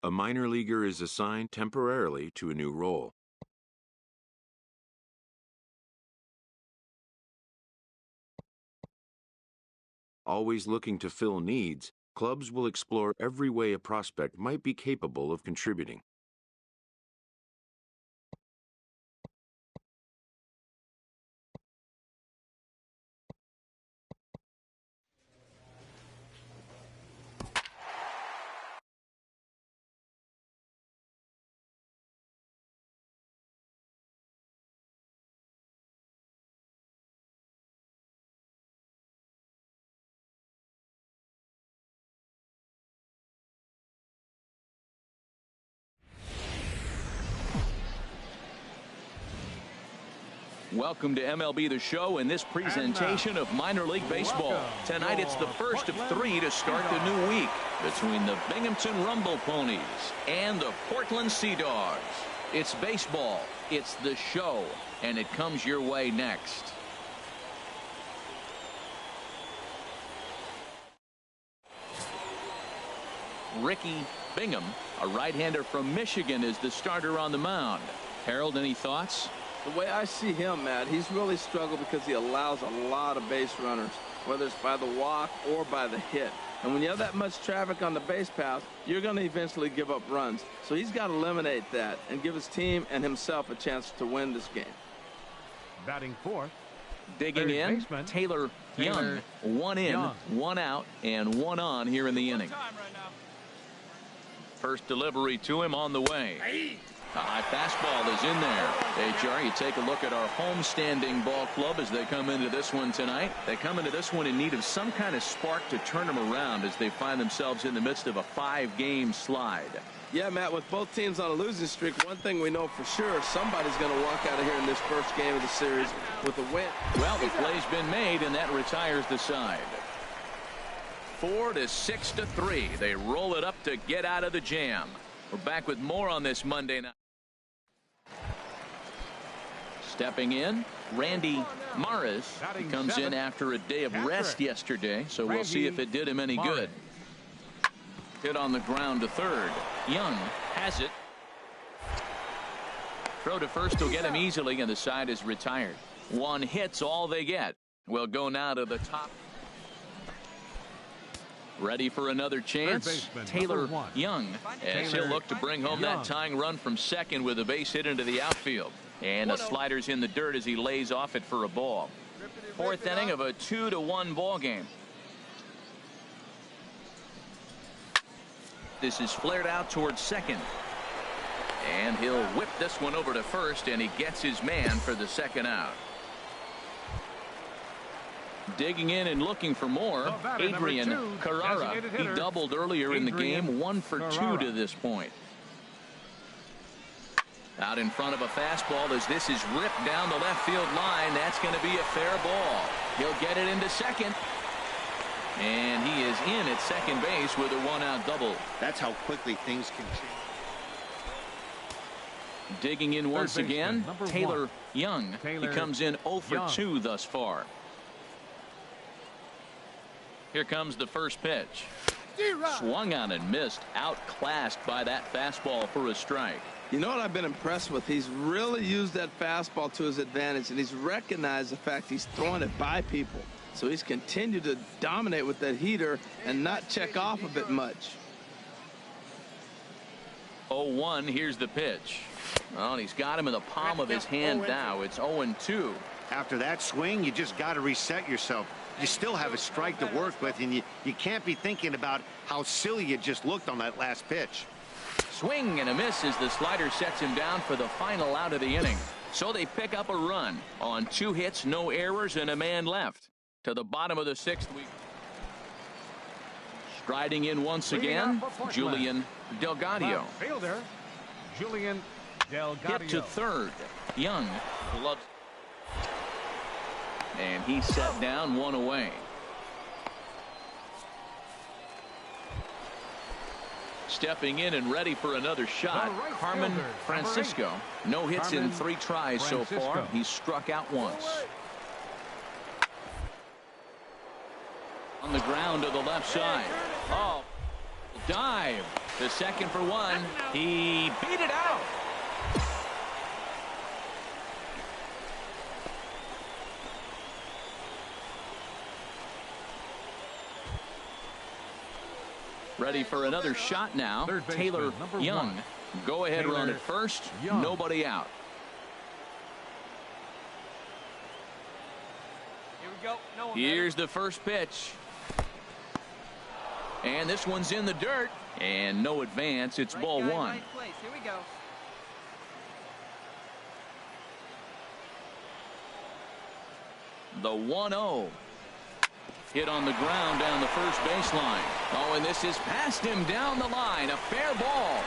A minor leaguer is assigned temporarily to a new role. Always looking to fill needs, clubs will explore every way a prospect might be capable of contributing. Welcome to MLB The Show and this presentation of minor league baseball. Tonight it's the first of three to start the new week between the Binghamton Rumble Ponies and the Portland Sea Dogs. It's baseball, it's the show, and it comes your way next. Ricky Bingham, a right-hander from Michigan, is the starter on the mound. Harold, any thoughts? The way I see him, Matt, he's really struggled because he allows a lot of base runners, whether it's by the walk or by the hit. And when you have that much traffic on the base path, you're going to eventually give up runs. So he's got to eliminate that and give his team and himself a chance to win this game. Batting fourth. Digging in, Taylor Young. One in, one out, and one on here in the inning. First delivery to him on the way. A high fastball is in there. HR, you take a look at our homestanding ball club as they come into this one tonight. They come into this one in need of some kind of spark to turn them around as they find themselves in the midst of a 5-game slide. Yeah, Matt, with both teams on a losing streak, one thing we know for sure, somebody's going to walk out of here in this first game of the series with a win. Well, the play's been made, and that retires the side. 4 to 6 to 3. They roll it up to get out of the jam. We're back with more on this Monday night. Stepping in, Randy Maris. He comes in after a day of rest yesterday, so we'll see if it did him any good. Hit on the ground to third. Young has it. Throw to first will get him easily, and the side is retired. One hit's all they get. We'll go now to the top. Ready for another chance. Taylor Young, as he'll look to bring home that tying run from second with a base hit into the outfield. And the slider's in the dirt as he lays off it for a ball. Fourth inning of a 2-1 ball game. This is flared out towards second. And he'll whip this one over to first, and he gets his man for the second out. Digging in and looking for more, Adrian Carrara. He doubled earlier in the game, 1 for 2 to this point. Out in front of a fastball as this is ripped down the left field line. That's going to be a fair ball. He'll get it into second. And he is in at second base with a 1-out double. That's how quickly things can change. Digging in once again, Taylor Young. He comes in 0 for 2 thus far. Here comes the first pitch. Swung on and missed. Outclassed by that fastball for a strike. You know what I've been impressed with? He's really used that fastball to his advantage, and he's recognized the fact he's throwing it by people. So he's continued to dominate with that heater and not check off of it much. 0-1, here's the pitch. Well, and he's got him in the palm of his hand now. It's 0-2. After that swing, you just got to reset yourself. You still have a strike to work with, and you can't be thinking about how silly you just looked on that last pitch. Swing and a miss as the slider sets him down for the final out of the inning. So they pick up a run on 2 hits, no errors, and a man left. To the bottom of the 6th. Striding in once again, Julian Delgadio. Fielder, Julian Delgadio. Hit to third. Young gloves. And he's set down, 1 away. Stepping in and ready for another shot, Carmen Francisco. No hits in 3 tries so far. He's struck out once. On the ground to the left side. Oh, dive. The second for one. He beat it out. Ready for another shot now. Taylor Young. Go ahead run at first. Nobody out. Here we go. No one Here's the first pitch. And this one's in the dirt. And no advance. It's ball one. Right place. Here we go. The 1-0. Hit on the ground down the first baseline. Oh, and this is past him down the line. A fair ball.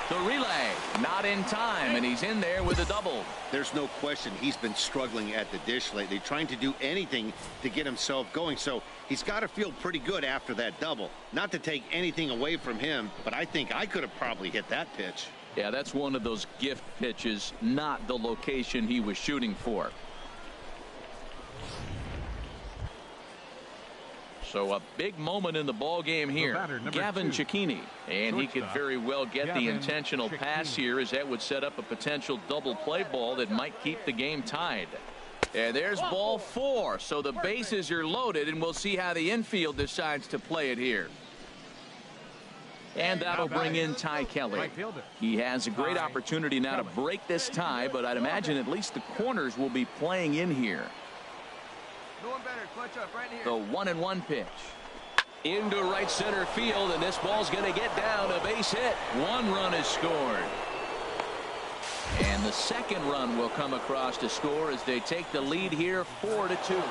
The relay not in time, and he's in there with a double. There's no question he's been struggling at the dish lately, trying to do anything to get himself going. So he's got to feel pretty good after that double. Not to take anything away from him, but I think I could have probably hit that pitch. Yeah, that's one of those gift pitches, not the location he was shooting for. So a big moment in the ball game here. Gavin Cicchini, and he could very well get the intentional pass here, as that would set up a potential double play ball that might keep the game tied. And there's ball four. So the bases are loaded, and we'll see how the infield decides to play it here. And that'll bring in Ty Kelly. He has a great opportunity now to break this tie, but I'd imagine at least the corners will be playing in here. No one better. Clutch up right here. The 1-1 pitch. Into right center field, and this ball's going to get down. A base hit. One run is scored. And the second run will come across to score as they take the lead here 4-2.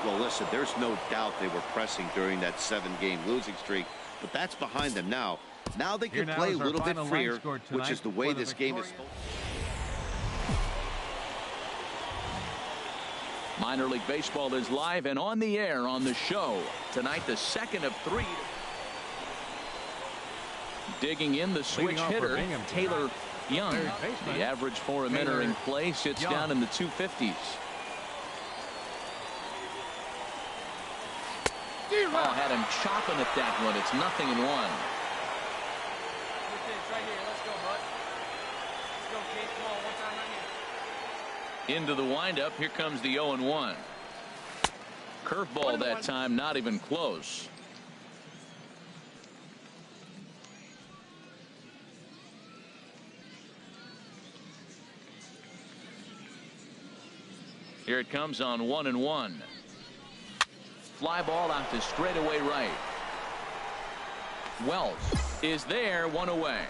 Well, listen, there's no doubt they were pressing during that 7-game losing streak, but that's behind them now. Now they can play a little bit freer, which is the way this game is supposed to. Minor League Baseball is live and on the air on the show. Tonight, the second of three. Digging in the switch hitter, Taylor Young. The average for him entering play sits down in the 250s. Oh, had him chopping at that one. It's 0-1. Right here. Let's go, bud. Let's go, kid. Come on, one time right here. Into the windup. Here comes the 0-1. Curveball that time, not even close. Here it comes on 1-1. Fly ball out to straightaway right. Wells is there, one away.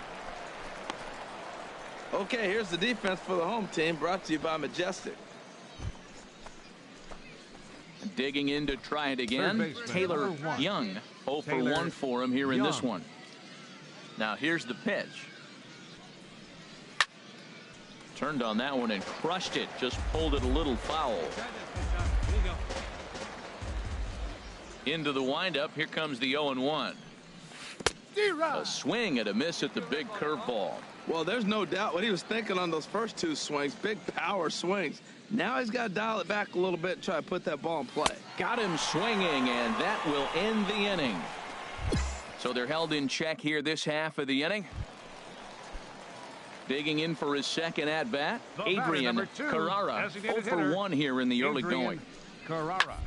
Okay, here's the defense for the home team, brought to you by Majestic. Digging in to try it again, Taylor Young. 0 for 1 for him here in this one. Now here's the pitch. Turned on that one and crushed it. Just pulled it a little foul. Into the windup. Here comes the 0-1. A swing and a miss at the big curveball. Well, there's no doubt what he was thinking on those first two swings. Big power swings. Now he's got to dial it back a little bit and try to put that ball in play. Got him swinging, and that will end the inning. So they're held in check here this half of the inning. Digging in for his second at bat, Adrian Carrara. 0 for 1 here in the early going. Carrara.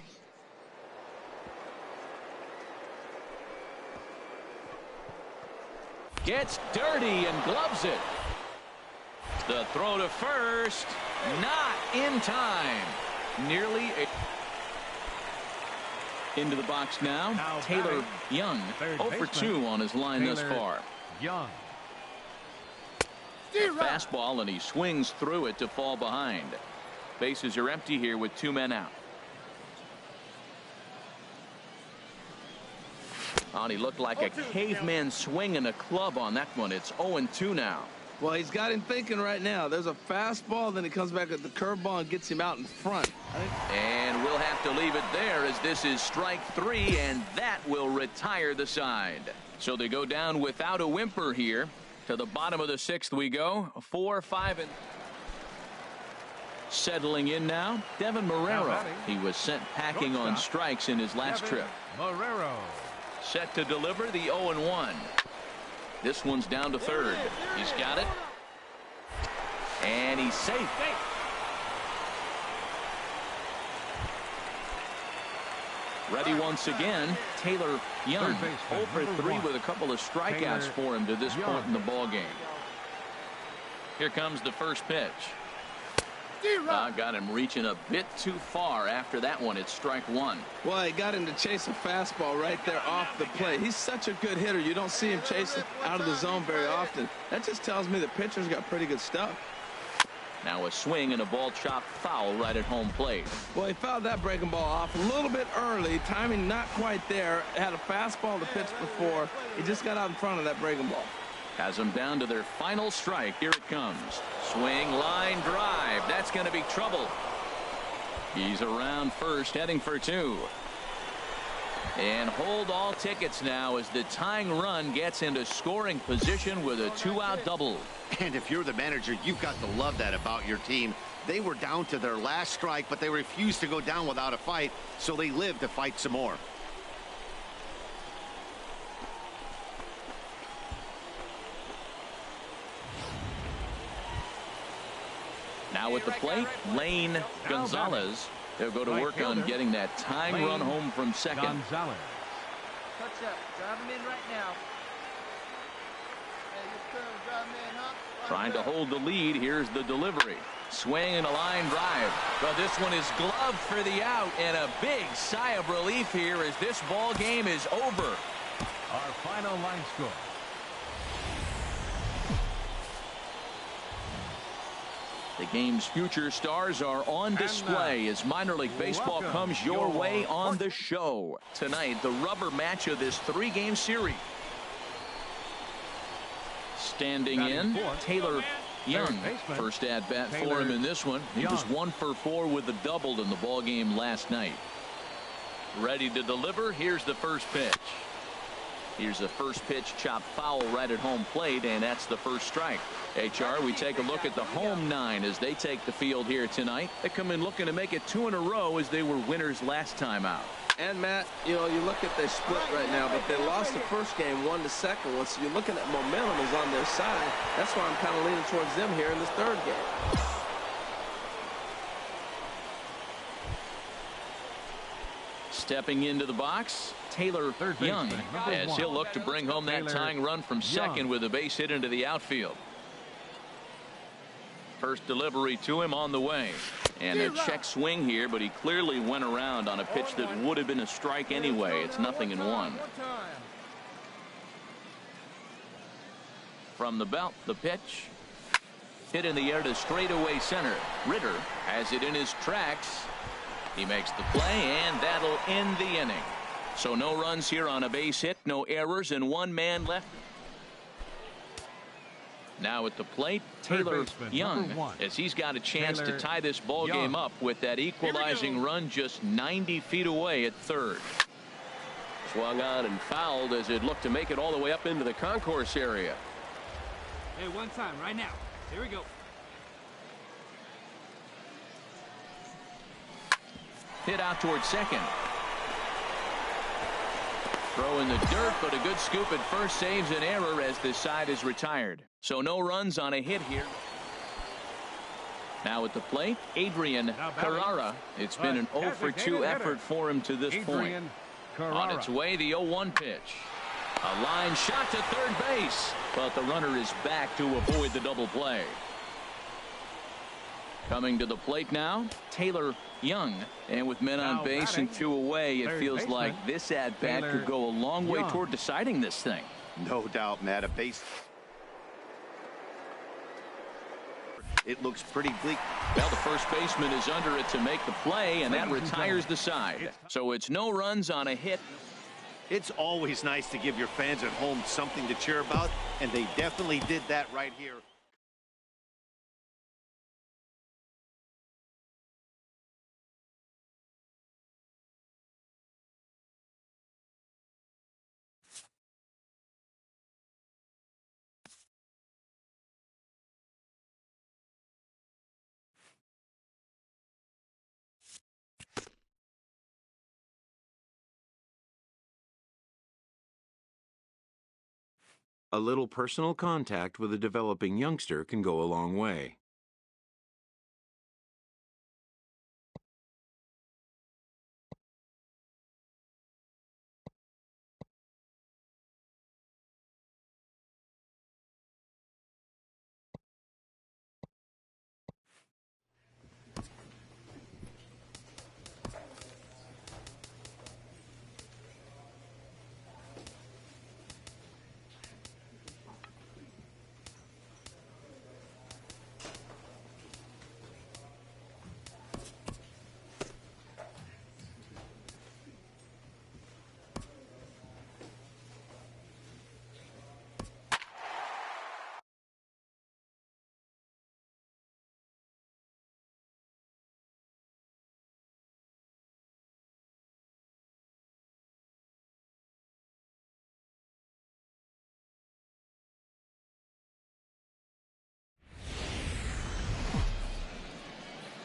Gets dirty and gloves it. The throw to first, not in time. Nearly into the box now. Taylor Young, 0 for 2 on his line thus far. Young. Fastball, and he swings through it to fall behind. Bases are empty here with 2 men out. Oh, and he looked like a caveman swinging a club on that one. It's 0-2 now. Well, he's got him thinking right now. There's a fastball, then he comes back at the curveball and gets him out in front. And we'll have to leave it there, as this is strike 3, and that will retire the side. So they go down without a whimper here. To the bottom of the 6th we go. 4, 5, and settling in now, Devin Marrero. He was sent packing on strikes in his last trip. Marrero. Set to deliver the 0-1. This one's down to third. He's got it. And he's safe. Ready once again. Taylor Young, 0 for 3 with a couple of strikeouts for him to this point in the ball game. Here comes the first pitch. Got him reaching a bit too far after that one. It's strike one. Well, he got him to chase a fastball right there off the plate. He's such a good hitter. You don't see him chasing out of the zone very often. That just tells me the pitcher's got pretty good stuff. Now a swing and a ball chopped foul right at home plate. Well, he fouled that breaking ball off a little bit early. Timing not quite there. Had a fastball to pitch before. He just got out in front of that breaking ball. Has them down to their final strike. Here it comes. Swing, line, drive. That's going to be trouble. He's around first, heading for two. And hold all tickets now as the tying run gets into scoring position with a 2-out double. And if you're the manager, you've got to love that about your team. They were down to their last strike, but they refused to go down without a fight, so they lived to fight some more. Now at the plate, Lane Gonzalez. They'll go to work on getting that tying run home from second. Touch up. Drive him in right now. Trying to hold the lead. Here's the delivery. Swing and a line drive. But this one is gloved for the out, and a big sigh of relief here as this ball game is over. Our final line score. The game's future stars are on display as minor league baseball comes your way on the show. Tonight, the rubber match of this 3-game series. Standing in, Taylor Young. First at bat for him in this one. He was 1 for 4 with a double in the ball game last night. Ready to deliver. Here's the first pitch. Here's the first pitch, chopped foul right at home plate, and that's the first strike. HR, we take a look at the home 9 as they take the field here tonight. They come in looking to make it 2 in a row as they were winners last time out. And Matt, you know, you look at they split right now, but they lost the first game 1-2 one. So you're looking at momentum is on their side. That's why I'm kind of leaning towards them here in this third game. Stepping into the box, Taylor Young, as he'll look to bring home that tying run from second with a base hit into the outfield. First delivery to him on the way. And a check swing here, but he clearly went around on a pitch that would have been a strike anyway. It's 0-1. From the belt, the pitch. Hit in the air to straightaway center. Ritter has it in his tracks. He makes the play, and that'll end the inning. So no runs here on a base hit, no errors, and 1 man left. Now at the plate, Taylor Young, as he's got a chance to tie this ball game up with that equalizing run just 90 feet away at third. Swung on and fouled as it looked to make it all the way up into the concourse area. Hey, one time, right now. Here we go. Hit out towards second. Throw in the dirt, but a good scoop at first saves an error as this side is retired. So no runs on a hit here. Now at the plate, Adrian Carrara. It's been an 0 for 2 effort for him to this point. On its way, the 0-1 pitch. A line shot to third base, but the runner is back to avoid the double play. Coming to the plate now, Taylor Young. And with men on base and 2 away, it feels like this at-bat could go a long way toward deciding this thing. No doubt, Matt. A base. It looks pretty bleak. Well, the first baseman is under it to make the play, and that retires the side. So it's no runs on a hit. It's always nice to give your fans at home something to cheer about, and they definitely did that right here. A little personal contact with a developing youngster can go a long way.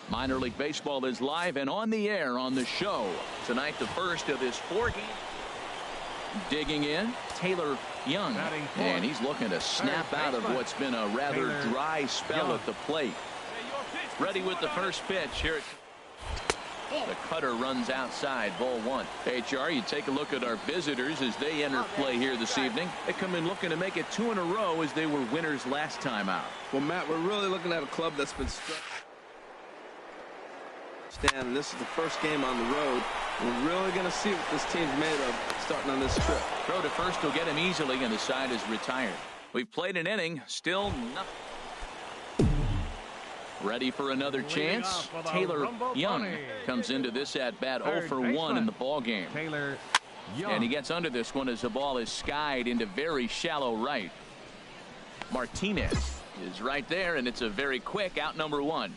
Minor League Baseball is live and on the air on the show. Tonight, the first of his 4 games. Digging in, Taylor Young. And he's looking to snap out of what's been a rather dry spell at the plate. Ready with the first pitch. Here the cutter runs outside, ball 1. HR, you take a look at our visitors as they enter play here this evening. They come in looking to make it 2 in a row as they were winners last time out. Well, Matt, we're really looking at a club that's been struck. Stan, this is the first game on the road. We're really going to see what this team's made of starting on this trip. Throw to first will get him easily, and the side is retired. We've played an inning, still nothing. Ready for another chance. Taylor Young comes into this at bat 0 for 1 in the ball game. Taylor Young. And he gets under this one as the ball is skied into very shallow right. Martinez is right there, and it's a very quick out, number 1.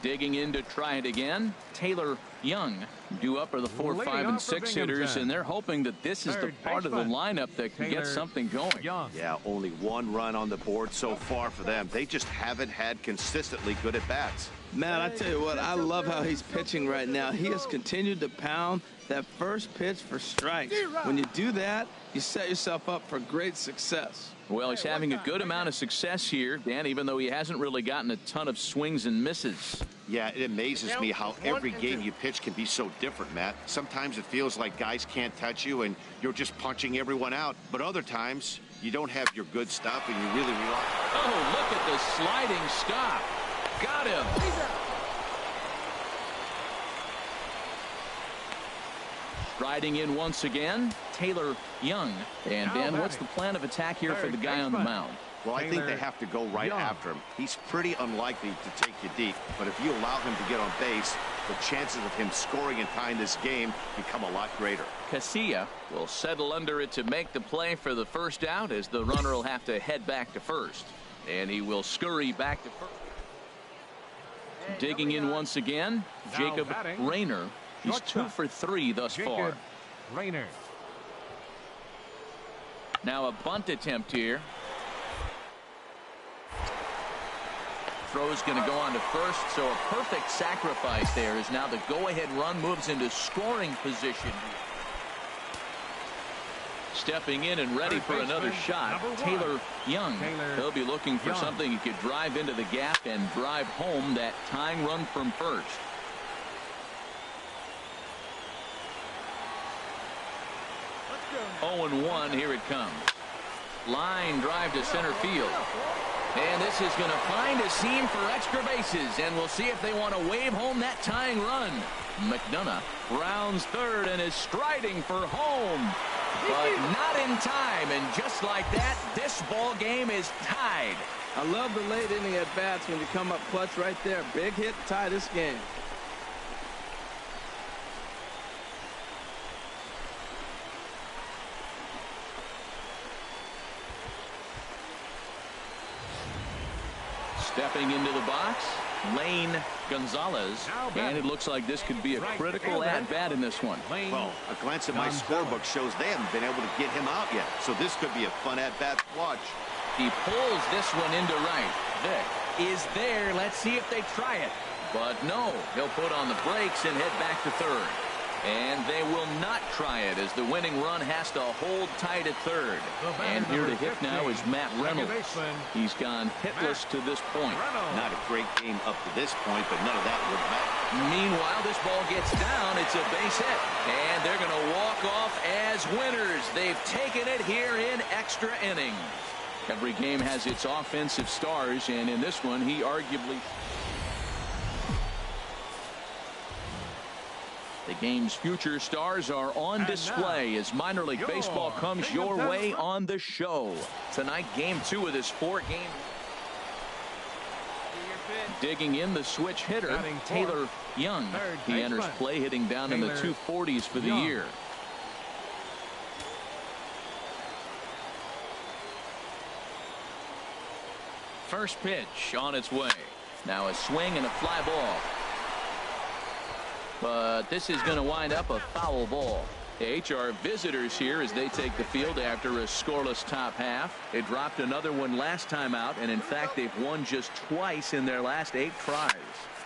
Digging in to try it again. Taylor Young due up are the 4, 5, and 6 hitters, and they're hoping that this is the part of the lineup that can get something going. Yeah, only 1 run on the board so far for them. They just haven't had consistently good at bats. Matt, I tell you what, I love how he's pitching right now. He has continued to pound that first pitch for strikes. When you do that, you set yourself up for great success. Well, he's having a good amount of success here, Dan, even though he hasn't really gotten a ton of swings and misses. Yeah, it amazes me how every game you pitch can be so different, Matt. Sometimes it feels like guys can't touch you and you're just punching everyone out. But other times, you don't have your good stuff and you really rely. Oh, look at the sliding stop. Got him. Riding in once again, Taylor Young. And Dan, what's the plan of attack here for the guy on the mound? Well, I think they have to go right after him. He's pretty unlikely to take you deep, but if you allow him to get on base, the chances of him scoring and tying this game become a lot greater. Casilla will settle under it to make the play for the first out, as the runner will have to head back to first. And he will scurry back to first. Digging in once again, Jacob Rayner. He's 2 for 3 thus far. Rayner. Now a bunt attempt here. Throw's going to go on to first, so a perfect sacrifice there as now the go-ahead run moves into scoring position. Stepping in and ready for another shot, Taylor Young. He'll be looking for something he could drive into the gap and drive home that tying run from first. Let's go. 0-1, here it comes. Line drive to center field. And this is going to find a seam for extra bases, and we'll see if they want to wave home that tying run. McDonough rounds third and is striding for home, but not in time. And just like that, this ball game is tied. I love the late inning at bats when you come up clutch right there. Big hit, tie this game. Stepping into the box, Lane Gonzalez, and it looks like this could be a critical at-bat in this one. Well, a glance at my scorebook shows they haven't been able to get him out yet, so this could be a fun at-bat to watch. He pulls this one into right. Vic is there. Let's see if they try it. But no, he'll put on the brakes and head back to third. And they will not try it as the winning run has to hold tight at third. And here to hit now is Matt Reynolds. He's gone hitless to this point. Not a great game up to this point, but none of that would matter. Meanwhile, this ball gets down. It's a base hit. And they're going to walk off as winners. They've taken it here in extra innings. Every game has its offensive stars, and in this one, he arguably... The game's future stars are on display as minor league baseball comes your way on the show. Tonight, game 2 of this 4-game. Digging in the switch hitter, Taylor Young. He enters play hitting down in the 240s for the year. First pitch on its way. Now a swing and a fly ball. But this is going to wind up a foul ball. The HR visitors here as they take the field after a scoreless top half. They dropped another one last time out, and in fact they've won just twice in their last 8 tries.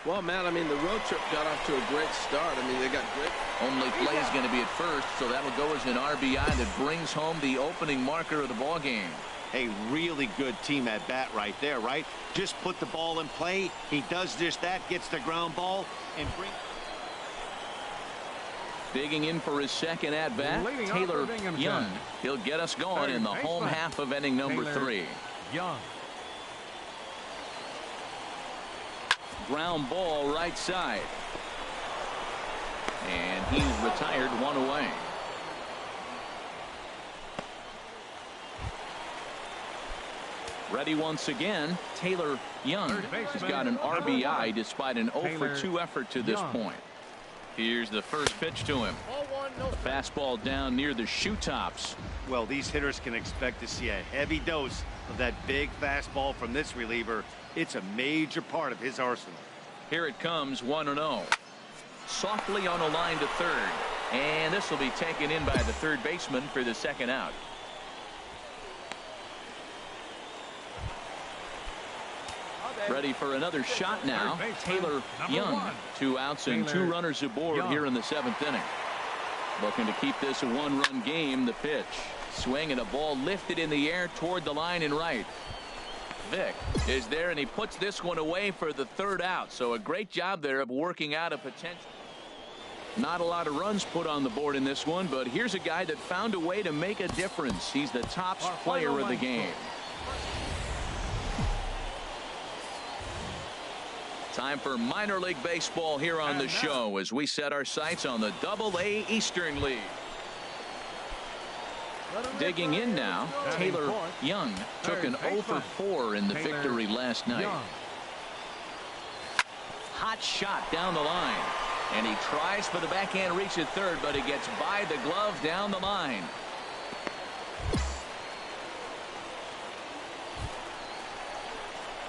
Well, Matt, I mean, the road trip got off to a great start. I mean, they got great. Only play is going to be at first, so that'll go as an RBI that brings home the opening marker of the ball game. A really good team at bat right there, right? Just put the ball in play. He does just that, gets the ground ball, and brings... Digging in for his second at-bat, Taylor Young. He'll get us going in the home half of inning number 3. Young. Ground ball right side. And he's retired, 1 away. Ready once again, Taylor Young. He's got an RBI despite an 0 for 2 effort to this point. Here's the first pitch to him. Fastball down near the shoe tops. Well, these hitters can expect to see a heavy dose of that big fastball from this reliever. It's a major part of his arsenal. Here it comes, 1-0. Softly on a line to third. And this will be taken in by the third baseman for the second out. Ready for another shot now. Taylor Young. 2 outs and 2 runners aboard here in the 7th inning. Looking to keep this a 1-run game. The pitch. Swing and a ball lifted in the air toward the line and right. Vick is there, and he puts this one away for the 3rd out. So a great job there of working out a potential. Not a lot of runs put on the board in this one, but here's a guy that found a way to make a difference. He's the top player of the game. Time for minor league baseball here on the show as we set our sights on the Double-A Eastern League. Digging in now, Taylor Young took an 0 for 4 in the victory last night. Hot shot down the line, and he tries for the backhand reach at third, but he gets by the glove down the line.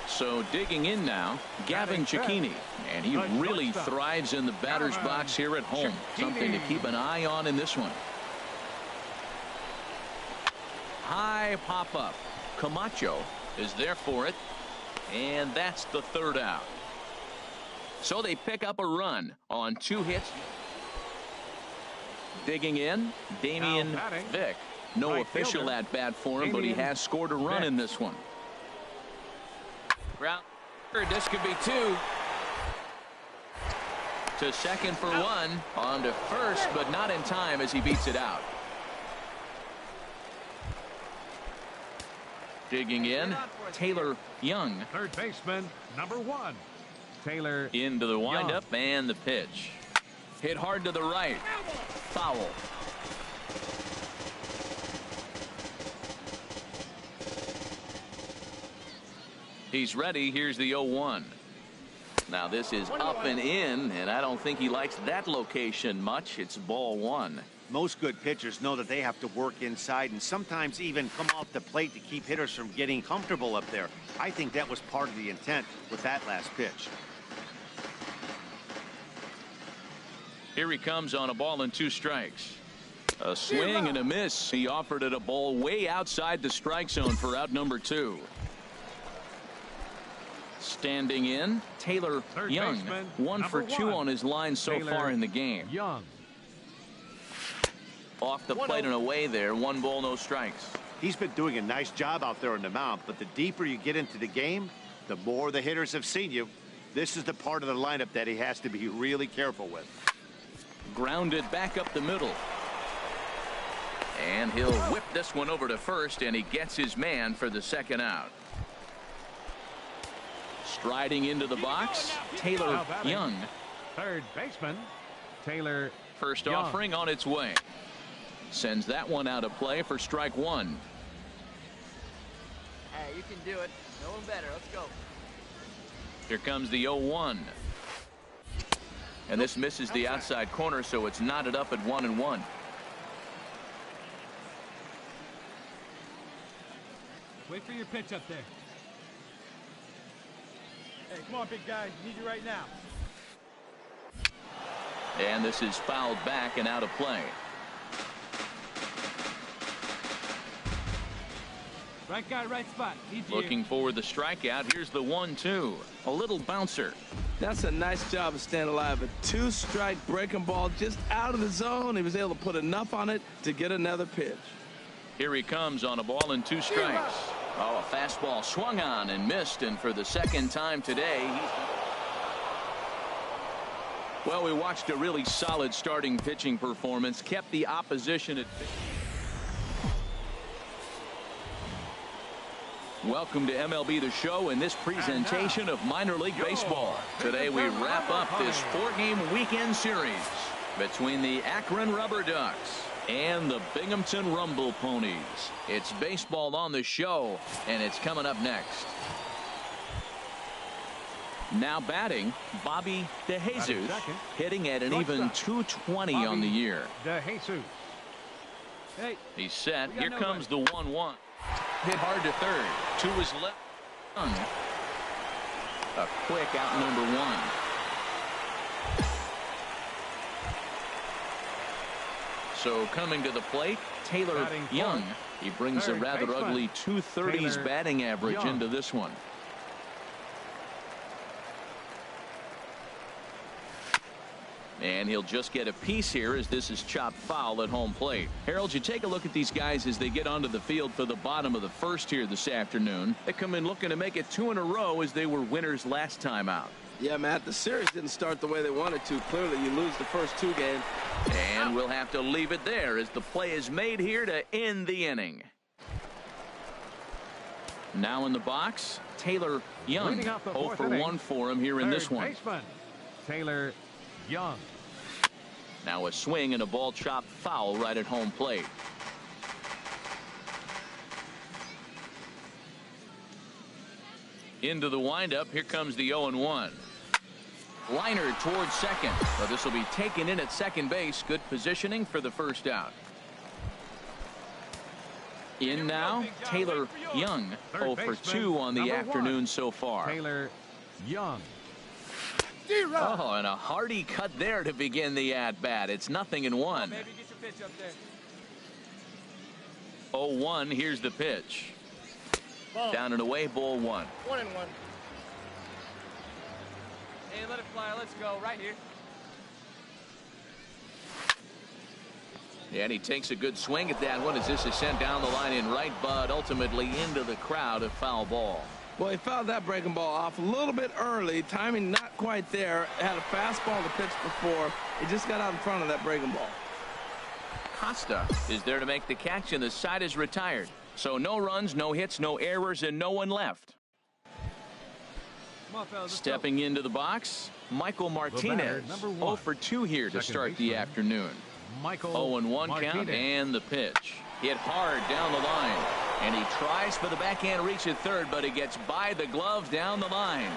So digging in now, Gavin Cicchini, and he really thrives in the batter's box here at home. Something to keep an eye on in this one. High pop-up. Camacho is there for it, and that's the 3rd out. So they pick up a run on 2 hits. Digging in, Damian Vick. No official at-bat for him, but he has scored a run in this one. This could be 2. To second for 1. On to first, but not in time as he beats it out. Digging in, Taylor Young. Third baseman, number 1. Taylor into the windup and the pitch. Hit hard to the right. Foul. He's ready. Here's the 0-1. Now this is up and in, and I don't think he likes that location much. It's ball 1. Most good pitchers know that they have to work inside and sometimes even come off the plate to keep hitters from getting comfortable up there. I think that was part of the intent with that last pitch. Here he comes on a ball and 2 strikes. A swing and a miss. He offered it a ball way outside the strike zone for out number 2. Standing in, Taylor Young. 1 for 2 on his line so far in the game. Young. Off the plate and away there. 1 ball, no strikes. He's been doing a nice job out there on the mound, but the deeper you get into the game, the more the hitters have seen you. This is the part of the lineup that he has to be really careful with. Grounded back up the middle. And he'll whip this one over to first, and he gets his man for the second out. Striding into the box, Taylor Young. Third baseman, Taylor First Young. offering on its way. Sends that one out of play for strike 1. Hey, you can do it. No one better. Let's go. Here comes the 0-1. And this misses the outside corner, so it's knotted up at 1-1. Wait for your pitch up there. Hey, come on, big guy. Need you right now. And this is fouled back and out of play. Right guy, right spot. Need you. Looking for the strikeout. Here's the 1-2. A little bouncer. That's a nice job of staying alive. A 2-strike breaking ball just out of the zone. He was able to put enough on it to get another pitch. Here he comes on a ball and 2 strikes. Oh, a fastball swung on and missed, and for the second time today, well, we watched a really solid starting pitching performance, kept the opposition at. Welcome to MLB The Show and this presentation of minor league baseball. Today we wrap up this 4-game weekend series between the Akron Rubber Ducks and the Binghamton Rumble Ponies. It's baseball on the show, and it's coming up next. Now batting, Bobby DeJesus, hitting at an even .220 on the year. DeJesus. Hey, He's set. Here comes the 1-1. Hit hard to third. To his left. A quick out number 1. So coming to the plate, Taylor Young. He brings a rather ugly 230s batting average into this one. And he'll just get a piece here as this is chopped foul at home plate. Harold, you take a look at these guys as they get onto the field for the bottom of the first here this afternoon. They come in looking to make it 2 in a row as they were winners last time out. Yeah, Matt, the series didn't start the way they wanted to. Clearly, you lose the first 2 games. And we'll have to leave it there as the play is made here to end the inning. Now in the box, Taylor Young. 0 for 1 for him here in this one. Baseman, Taylor Young. Now a swing and a ball chopped foul right at home plate. Into the windup. Here comes the 0-1. Liner towards second. But this will be taken in at second base. Good positioning for the first out. In now, Taylor Young. 0 for 2 on the afternoon so far. Taylor Young. Oh, and a hearty cut there to begin the at-bat. It's 0-1. Maybe get your pitch up there. 0-1. Here's the pitch. Ball. Down and away, ball 1. 1-1. Hey, let it fly. Let's go. Right here. And he takes a good swing at that one as this is sent down the line in right, but ultimately into the crowd, a foul ball. Well, he fouled that breaking ball off a little bit early. Timing not quite there. Had a fastball to pitch before. He just got out in front of that breaking ball. Costa is there to make the catch, and the side is retired. So no runs, no hits, no errors, and no one left. Come on, fellas, Stepping into the box, Michael Martinez. 0 for 2 here to start the afternoon. 0-1 count and the pitch. Hit hard down the line. And he tries for the backhand reach at third, but he gets by the glove down the line.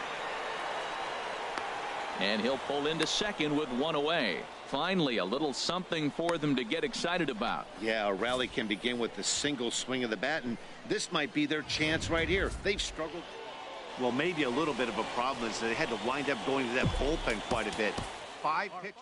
And he'll pull into second with 1 away. Finally, a little something for them to get excited about. Yeah, a rally can begin with the single swing of the bat, and this might be their chance right here. They've struggled. Well, maybe a little bit of a problem is they had to wind up going to that bullpen quite a bit. 5 pitchers.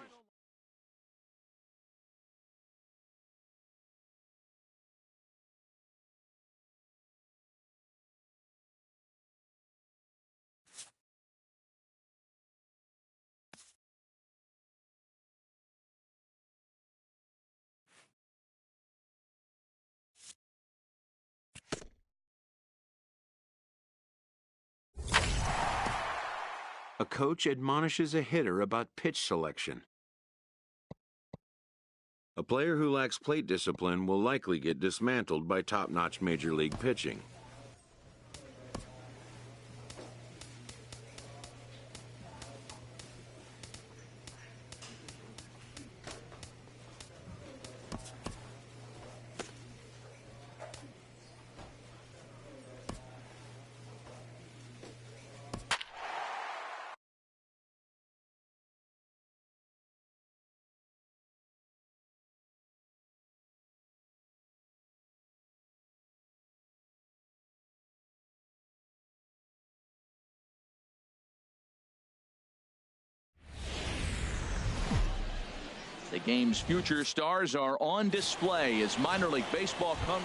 A coach admonishes a hitter about pitch selection. A player who lacks plate discipline will likely get dismantled by top-notch major league pitching. The game's future stars are on display as minor league baseball comes.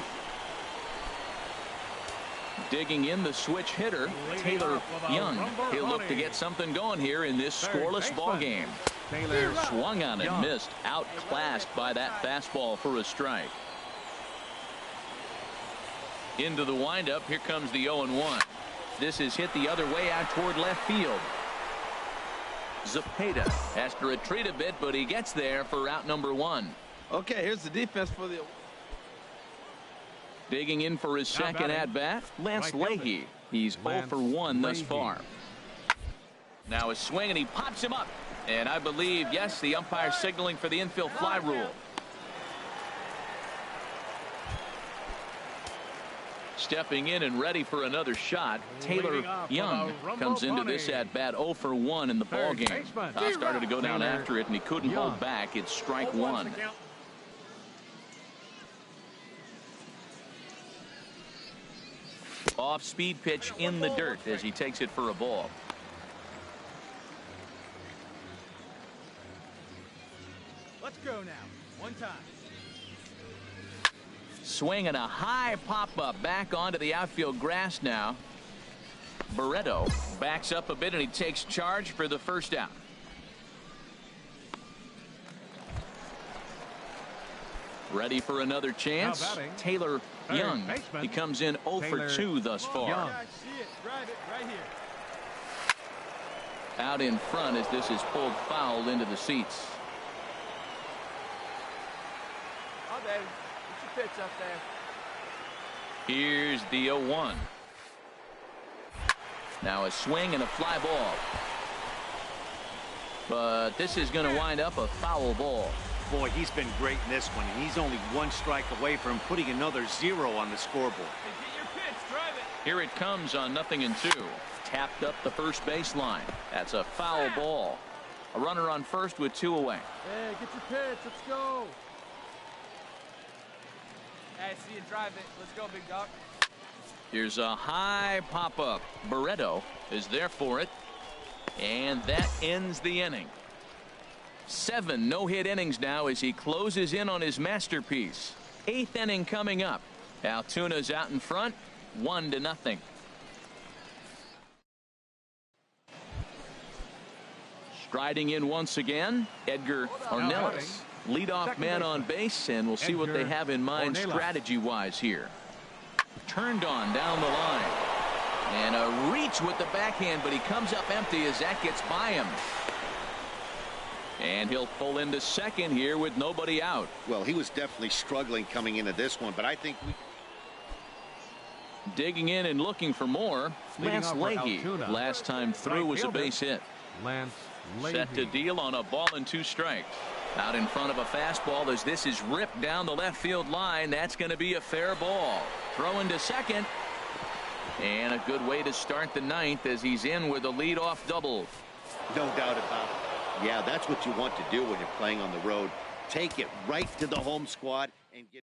Digging in the switch hitter, Taylor Young. He'll look to get something going here in this scoreless ball game. Swung on and missed, outclassed by that fastball for a strike. Into the windup, here comes the 0-1. This is hit the other way out toward left field. Zepeda has to retreat a bit, but he gets there for out number 1. Okay, here's the defense for the. Digging in for his second at bat, Lance Leahy. He's 0 for 1 thus far. Now a swing and he pops him up. And I believe, yes, the umpire signaling for the infield fly rule. Stepping in and ready for another shot, Taylor Young comes into this at bat 0 for 1 in the ball game. Started to go down after it and he couldn't hold back. It's strike 1. Off speed pitch in the dirt as he takes it for a ball. Let's go now. One time. Swing and a high pop-up back onto the outfield grass now. Barreto backs up a bit and he takes charge for the first out. Ready for another chance. Taylor Young. He comes in 0 for 2 thus far. Out in front as this is pulled foul into the seats. Oh, baby. Get your pitch up there. Here's the 0-1. Now a swing and a fly ball. But this is going to wind up a foul ball. Boy, he's been great in this one, and he's only 1 strike away from putting another 0 on the scoreboard. Hey, get your pitch, drive it. Here it comes on 0-2. Tapped up the first baseline. That's a foul ball. A runner on first with 2 away. Hey, get your pitch. Let's go. Hey, see you drive it. Let's go, big dog. Here's a high pop-up. Barreto is there for it. And that ends the inning. 7 no-hit innings now as he closes in on his masterpiece. 8th inning coming up. Altuna's out in front, 1-0. Striding in once again, Edgar Ornelas. Leadoff man on base, and we'll see what they have in mind strategy-wise here. Turned on down the line. And a reach with the backhand, but he comes up empty as that gets by him. And he'll pull into second here with nobody out. Well, he was definitely struggling coming into this one, but I think digging in and looking for more. Lance Leahy, last time through, was a base hit. Lance Leahy. Set to deal on a ball and 2 strikes. Out in front of a fastball as this is ripped down the left field line. That's going to be a fair ball. Throw into second. And a good way to start the 9th as he's in with a leadoff double. no doubt about it. Yeah, that's what you want to do when you're playing on the road. Take it right to the home squad and get